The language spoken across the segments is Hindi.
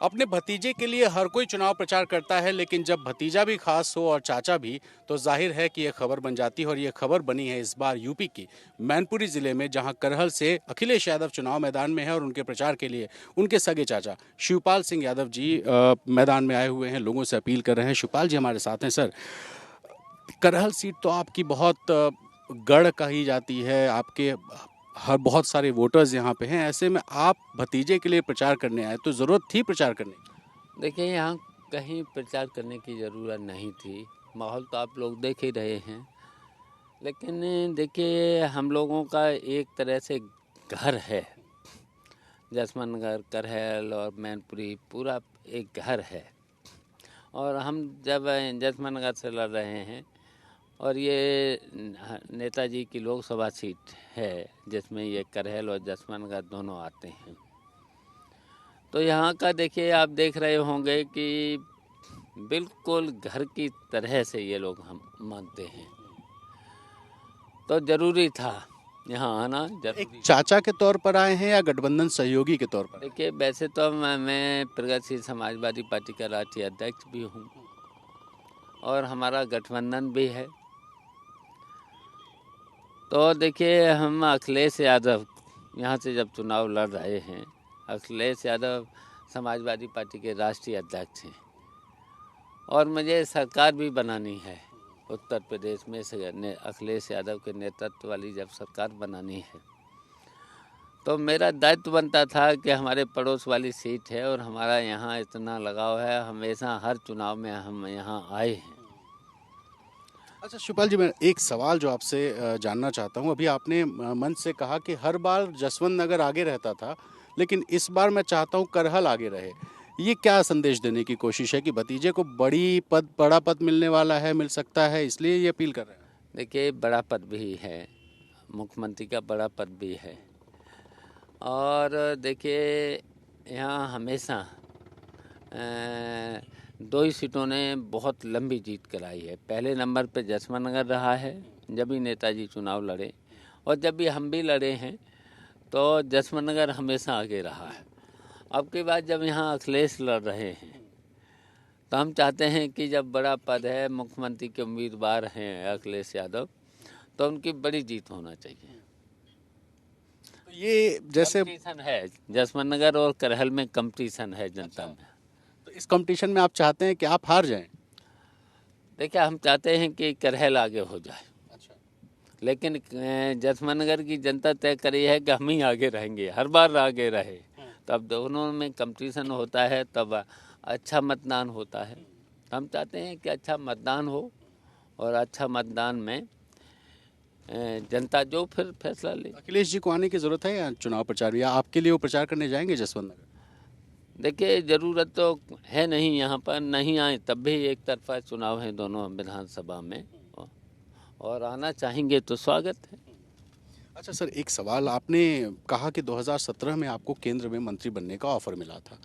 अपने भतीजे के लिए हर कोई चुनाव प्रचार करता है, लेकिन जब भतीजा भी खास हो और चाचा भी, तो जाहिर है कि यह खबर बन जाती है। और यह खबर बनी है इस बार यूपी की मैनपुरी जिले में, जहां करहल से अखिलेश यादव चुनाव मैदान में है और उनके प्रचार के लिए उनके सगे चाचा शिवपाल सिंह यादव जी मैदान में आए हुए हैं, लोगों से अपील कर रहे हैं। शिवपाल जी हमारे साथ हैं। सर, करहल सीट तो आपकी बहुत गढ़ कही जाती है, आपके हर बहुत सारे वोटर्स यहाँ पे हैं। ऐसे में आप भतीजे के लिए प्रचार करने आए, तो ज़रूरत थी प्रचार करने की? देखिए, यहाँ कहीं प्रचार करने की ज़रूरत नहीं थी। माहौल तो आप लोग देख ही रहे हैं। लेकिन देखिए, हम लोगों का एक तरह से घर है। जसवंत नगर, करहल और मैनपुरी पूरा एक घर है। और हम जब जसवंत नगर से लड़ रहे हैं, और ये नेताजी की लोकसभा सीट है जिसमें ये करहल और जसवंत नगर दोनों आते हैं। तो यहाँ का देखिए, आप देख रहे होंगे कि बिल्कुल घर की तरह से ये लोग हम मानते हैं। तो ज़रूरी था यहाँ आना, एक ज़रूरी। चाचा के तौर पर आए हैं या गठबंधन सहयोगी के तौर पर? देखिए, वैसे तो मैं प्रगतिशील समाजवादी पार्टी का राष्ट्रीय अध्यक्ष भी हूँ और हमारा गठबंधन भी है। तो देखिए, हम अखिलेश यादव यहाँ से जब चुनाव लड़ रहे हैं, अखिलेश यादव समाजवादी पार्टी के राष्ट्रीय अध्यक्ष हैं और मुझे सरकार भी बनानी है। उत्तर प्रदेश में अखिलेश यादव के नेतृत्व वाली जब सरकार बनानी है, तो मेरा दायित्व बनता था कि हमारे पड़ोस वाली सीट है और हमारा यहाँ इतना लगाव है, हमेशा हर चुनाव में हम यहाँ आए हैं। अच्छा शिवपाल जी, मैं एक सवाल जो आपसे जानना चाहता हूँ। अभी आपने मंच से कहा कि हर बार जसवंत नगर आगे रहता था, लेकिन इस बार मैं चाहता हूँ करहल आगे रहे। ये क्या संदेश देने की कोशिश है कि भतीजे को बड़ा पद मिलने वाला है, मिल सकता है, इसलिए ये अपील कर रहे हैं? देखिए, बड़ा पद भी है, मुख्यमंत्री का बड़ा पद भी है। और देखिए, यहाँ हमेशा दो ही सीटों ने बहुत लंबी जीत कराई है। पहले नंबर पे जसवंत नगर रहा है जब भी नेताजी चुनाव लड़े, और जब भी हम भी लड़े हैं तो जसवंत नगर हमेशा आगे रहा है। अब की बात जब यहाँ अखिलेश लड़ रहे हैं, तो हम चाहते हैं कि जब बड़ा पद है, मुख्यमंत्री के उम्मीदवार हैं अखिलेश यादव, तो उनकी बड़ी जीत होना चाहिए। तो ये जैसे कंपटीशन है, जसवंत नगर और करहल में कंपटीशन है जनता में। तो इस कंपटीशन में आप चाहते हैं कि आप हार जाएं? देखिए, हम चाहते हैं कि करहल आगे हो जाए, अच्छा। लेकिन जसवंत नगर की जनता तय करी है कि हम ही आगे रहेंगे, हर बार आगे रहे। तब दोनों में कंपटीशन होता है, तब अच्छा मतदान होता है। हम चाहते हैं कि अच्छा मतदान हो और अच्छा मतदान में जनता जो फिर फैसला ले। अखिलेश जी को आने की जरूरत है या चुनाव प्रचार, या आपके लिए वो प्रचार करने जाएंगे जसवंत नगर? देखिए, ज़रूरत तो है नहीं, यहाँ पर नहीं आए तब भी एक तरफा चुनाव है दोनों विधानसभा में, और आना चाहेंगे तो स्वागत है। अच्छा सर, एक सवाल। आपने कहा कि 2017 में आपको केंद्र में मंत्री बनने का ऑफर मिला था।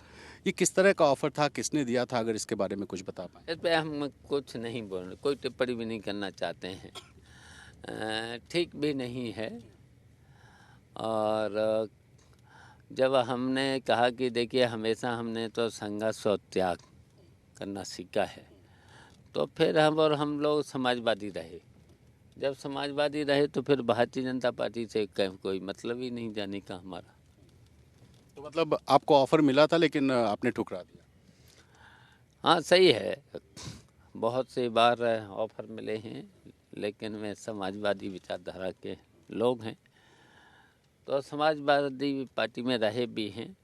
ये किस तरह का ऑफर था, किसने दिया था, अगर इसके बारे में कुछ बता पाएं? इस पर हम कुछ नहीं बोल, कोई टिप्पणी भी नहीं करना चाहते हैं। ठीक भी नहीं है। और जब हमने कहा कि देखिए, हमेशा हमने तो संघर्ष और त्याग करना सीखा है, तो फिर हम लोग समाजवादी रहे। जब समाजवादी रहे तो फिर भारतीय जनता पार्टी से कोई मतलब ही नहीं जाने का हमारा। तो मतलब आपको ऑफर मिला था, लेकिन आपने ठुकरा दिया? हाँ, सही है। बहुत से बार ऑफर मिले हैं, लेकिन वे समाजवादी विचारधारा के लोग हैं, तो समाजवादी पार्टी में रहे भी हैं,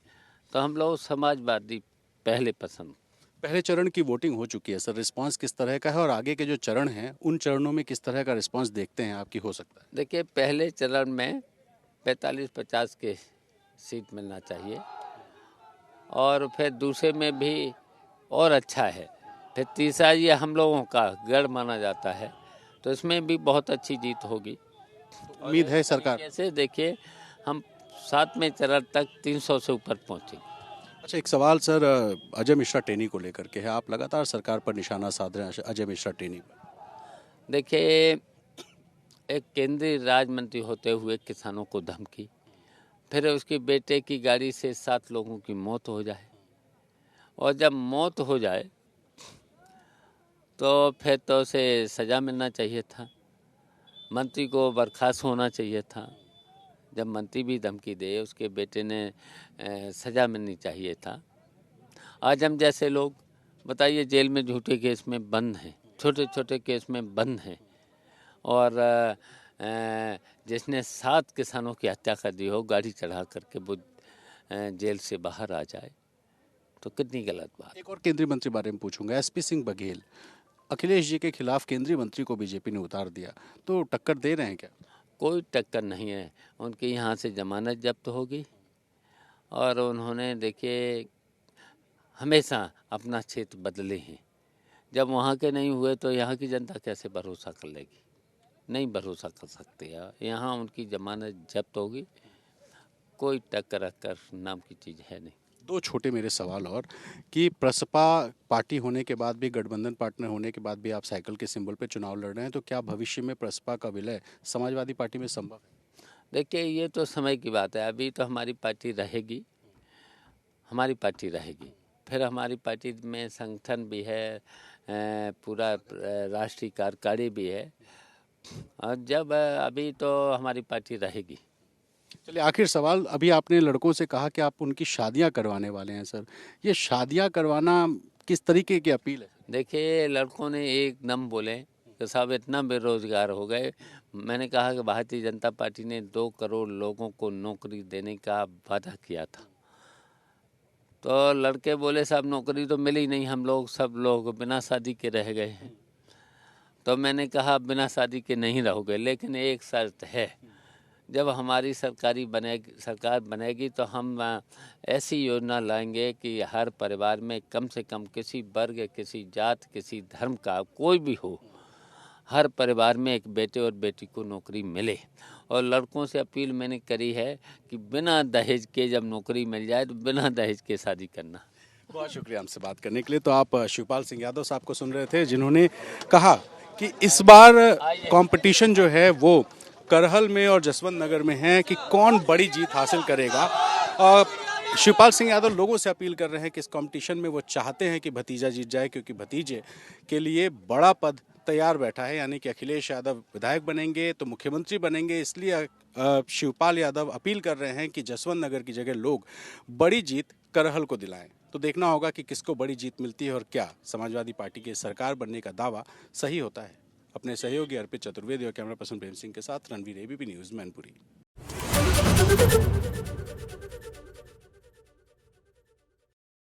तो हम लोग समाजवादी पहले पसंद। पहले चरण की वोटिंग हो चुकी है सर, रिस्पांस किस तरह का है, और आगे के जो चरण हैं उन चरणों में किस तरह का रिस्पांस देखते हैं आपकी हो सकता है? देखिए, पहले चरण में 45-50 के सीट मिलना चाहिए, और फिर दूसरे में भी और अच्छा है। फिर तीसरा ये हम लोगों का गढ़ माना जाता है, तो इसमें भी बहुत अच्छी जीत होगी। तो उम्मीद है सरकार? कैसे देखिए, हम 7वें चरण तक 300 से ऊपर पहुँचे। अच्छा, एक सवाल सर, अजय मिश्रा टेनी को लेकर के है। आप लगातार सरकार पर निशाना साध रहे हैं अजय मिश्रा टेनी पर। देखिए, एक केंद्रीय राज्य मंत्री होते हुए किसानों को धमकी, फिर उसके बेटे की गाड़ी से 7 लोगों की मौत हो जाए, और जब मौत हो जाए तो फिर तो उसे सज़ा मिलना चाहिए था, मंत्री को बर्खास्त होना चाहिए था। जब मंत्री भी धमकी दे, उसके बेटे ने सज़ा मिलनी चाहिए था। आज हम जैसे लोग बताइए जेल में झूठे केस में बंद हैं, छोटे छोटे केस में बंद हैं, और जिसने 7 किसानों की हत्या कर दी हो, गाड़ी चढ़ा करके वो जेल से बाहर आ जाए, तो कितनी गलत बात। एक और केंद्रीय मंत्री बारे में पूछूंगा, एसपी सिंह बघेल, अखिलेश जी के खिलाफ केंद्रीय मंत्री को बीजेपी ने उतार दिया, तो टक्कर दे रहे हैं क्या? कोई टक्कर नहीं है। उनके यहाँ से जमानत जब्त होगी, और उन्होंने देखिए हमेशा अपना क्षेत्र बदले हैं। जब वहाँ के नहीं हुए तो यहाँ की जनता कैसे भरोसा कर लेगी? नहीं भरोसा कर सकते यार। यहाँ उनकी जमानत जब्त होगी, कोई टक्कर नाम की चीज़ है नहीं। 2 छोटे मेरे सवाल और, कि प्रसपा पार्टी होने के बाद भी, गठबंधन पार्टनर होने के बाद भी आप साइकिल के सिंबल पे चुनाव लड़ रहे हैं, तो क्या भविष्य में प्रसपा का विलय समाजवादी पार्टी में संभव है? देखिए ये तो समय की बात है। अभी तो हमारी पार्टी रहेगी, फिर हमारी पार्टी में संगठन भी है, पूरा राष्ट्रीय कार्यकारिणी भी है, और जब अभी तो हमारी पार्टी रहेगी। चलिए आखिर सवाल, अभी आपने लड़कों से कहा कि आप उनकी शादियां करवाने वाले हैं सर, ये शादियां करवाना किस तरीके की अपील है? देखिए लड़कों ने एकदम बोले कि साहब इतना बेरोजगार हो गए। मैंने कहा कि भारतीय जनता पार्टी ने 2 करोड़ लोगों को नौकरी देने का वादा किया था, तो लड़के बोले साहब नौकरी तो मिली नहीं, हम लोग सब लोग बिना शादी के रह गए हैं। तो मैंने कहा बिना शादी के नहीं रहोगे, लेकिन एक शर्त है, जब हमारी सरकार बनेगी तो हम ऐसी योजना लाएंगे कि हर परिवार में कम से कम किसी वर्ग, किसी जात, किसी धर्म का कोई भी हो, हर परिवार में एक बेटे और बेटी को नौकरी मिले। और लड़कों से अपील मैंने करी है कि बिना दहेज के जब नौकरी मिल जाए तो बिना दहेज के शादी करना। बहुत शुक्रिया हमसे बात करने के लिए। तो आप शिवपाल सिंह यादव साहब को सुन रहे थे, जिन्होंने कहा कि इस बार कंपटीशन जो है वो करहल में और जसवंत नगर में है कि कौन बड़ी जीत हासिल करेगा। शिवपाल सिंह यादव लोगों से अपील कर रहे हैं कि इस कंपटीशन में वो चाहते हैं कि भतीजा जीत जाए, क्योंकि भतीजे के लिए बड़ा पद तैयार बैठा है, यानी कि अखिलेश यादव विधायक बनेंगे तो मुख्यमंत्री बनेंगे। इसलिए शिवपाल यादव अपील कर रहे हैं कि जसवंत नगर की जगह लोग बड़ी जीत करहल को दिलाएं। तो देखना होगा कि किसको बड़ी जीत मिलती है और क्या समाजवादी पार्टी की सरकार बनने का दावा सही होता है। अपने सहयोगी अर्पित चतुर्वेदी और कैमरा पर्सन प्रेम सिंह के साथ रणवीर, एबीपी न्यूज़, मैनपुरी।